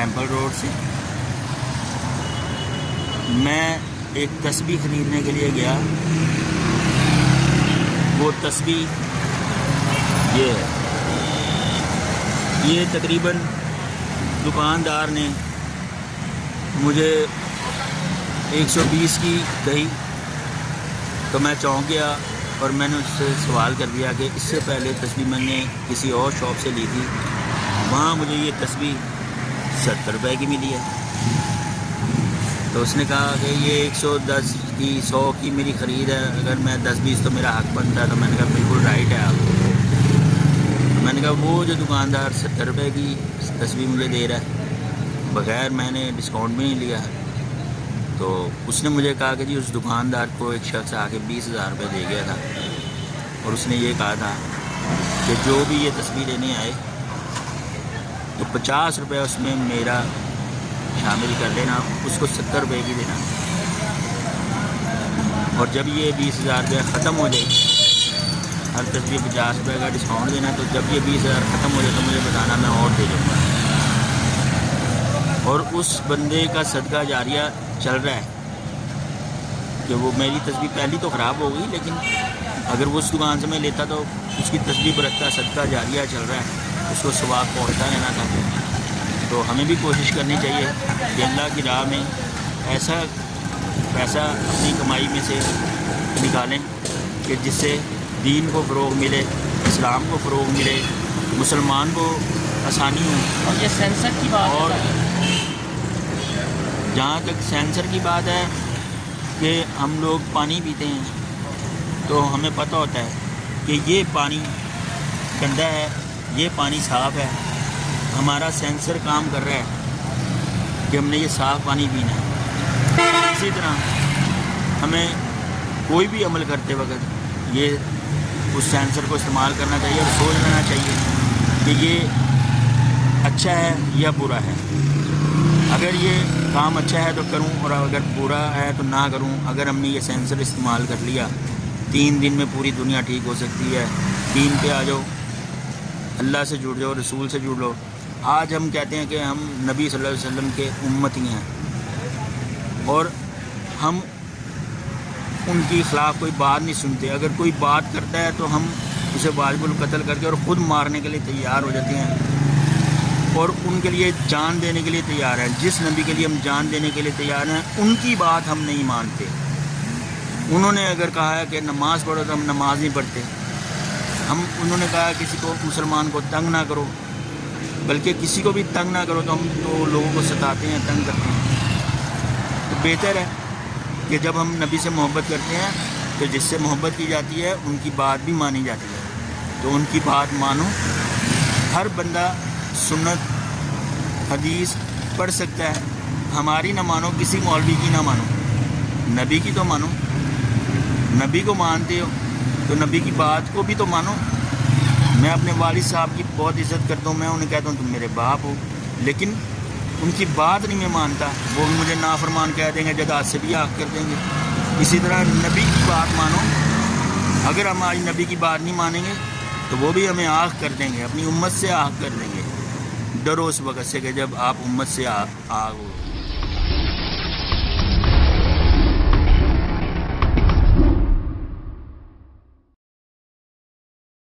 Temple road سے میں ایک تسبیح خریدنے کے لیے گیا. وہ تسبیح یہ ہے. یہ تقریباً دکاندار نے مجھے 120 کی کہی تو میں چونک گیا اور میں نے اس سے سوال کر دیا کہ اس سے پہلے تسبیح میں نے کسی اور شاپ سے لی تھی, وہاں مجھے یہ تسبیح 70 روپے کی ملی ہے. تو اس نے کہا کہ یہ 110 کی 100 کی میری خرید ہے, اگر میں 10-20 تو میرا حق بنتا ہے. تو میں نے کہا بالکل رائٹ ہے آپ. میں نے کہا وہ جو دکاندار 70 روپے کی تسبیح مجھے دے رہا ہے بغیر میں نے ڈسکاؤنٹ بھی نہیں لیا, تو اس نے مجھے کہا کہ جی اس دکاندار کو ایک شخص آ کے 20,000 روپے دے گیا تھا, اور اس نے یہ کہا تھا کہ جو بھی یہ تسبیح لینے آئے تو 50 روپے اس میں میرا شامل کر دینا, اس کو 70 روپے کی دینا, اور جب یہ 20,000 روپے ختم ہو جائے, ہر تسبیح 50 روپے کا ڈسکاؤنٹ دینا, تو جب یہ 20,000 ختم ہو جائے تو مجھے بتانا, میں اور دے دوں گا. اور اس بندے کا صدقہ جاریہ چل رہا ہے کہ وہ میری تسبیح پہلی تو خراب ہو گئی, لیکن اگر وہ اس دکان سے میں لیتا تو اس کی تسبیح برکتا صدقہ جاریہ چل رہا ہے, اس کو ثواب پہنچتا رہنا تھا. تو ہمیں بھی کوشش کرنی چاہیے کہ اللہ کی راہ میں ایسا پیسہ اپنی کمائی میں سے نکالیں کہ جس سے دین کو فروغ ملے, اسلام کو فروغ ملے, مسلمان کو آسانی ہو. اور یہ سینسر کی بات اور ہے, جہاں تک سینسر کی بات ہے کہ ہم لوگ پانی پیتے ہیں تو ہمیں پتہ ہوتا ہے کہ یہ پانی گندا ہے, یہ پانی صاف ہے. ہمارا سینسر کام کر رہا ہے کہ ہم نے یہ صاف پانی پینا ہے. اسی طرح ہمیں کوئی بھی عمل کرتے وقت یہ اس سینسر کو استعمال کرنا چاہیے اور سوچ لینا چاہیے کہ یہ اچھا ہے یا برا ہے. اگر یہ کام اچھا ہے تو کروں, اور اگر برا ہے تو نہ کروں. اگر ہم نے یہ سینسر استعمال کر لیا, 3 دن میں پوری دنیا ٹھیک ہو سکتی ہے. دین پہ آ جاؤ, اللہ سے جڑ جاؤ, رسول سے جڑ لو. آج ہم کہتے ہیں کہ ہم نبی صلی اللہ علیہ وسلم کے امتی ہیں, اور ہم ان کے خلاف کوئی بات نہیں سنتے. اگر کوئی بات کرتا ہے تو ہم اسے واجب القتل کر کے اور خود مارنے کے لیے تیار ہو جاتے ہیں, اور ان کے لیے جان دینے کے لیے تیار ہیں. جس نبی کے لیے ہم جان دینے کے لیے تیار ہیں, ان کی بات ہم نہیں مانتے. انہوں نے اگر کہا ہے کہ نماز پڑھو تو ہم نماز نہیں پڑھتے. انہوں نے کہا کسی کو مسلمان کو تنگ نہ کرو, بلکہ کسی کو بھی تنگ نہ کرو, تو ہم تو لوگوں کو ستاتے ہیں, تنگ کرتے ہیں. تو بہتر ہے کہ جب ہم نبی سے محبت کرتے ہیں تو جس سے محبت کی جاتی ہے ان کی بات بھی مانی جاتی ہے, تو ان کی بات مانو. ہر بندہ سنت حدیث پڑھ سکتا ہے, ہماری نہ مانو, کسی مولوی کی نہ مانو, نبی کی تو مانو. نبی کو مانتے ہو تو نبی کی بات کو بھی تو مانو. میں اپنے والد صاحب کی بہت عزت کرتا ہوں, میں انہیں کہتا ہوں تم میرے باپ ہو, لیکن ان کی بات نہیں میں مانتا. وہ بھی مجھے نافرمان کہہ دیں گے, جداد سے بھی آگ کر دیں گے. اسی طرح نبی کی بات مانو. اگر ہم آج نبی کی بات نہیں مانیں گے تو وہ بھی ہمیں آگ کر دیں گے, اپنی امت سے آگ کر دیں گے. ڈرو اس وقت سے کہ جب آپ امت سے آگ ہو.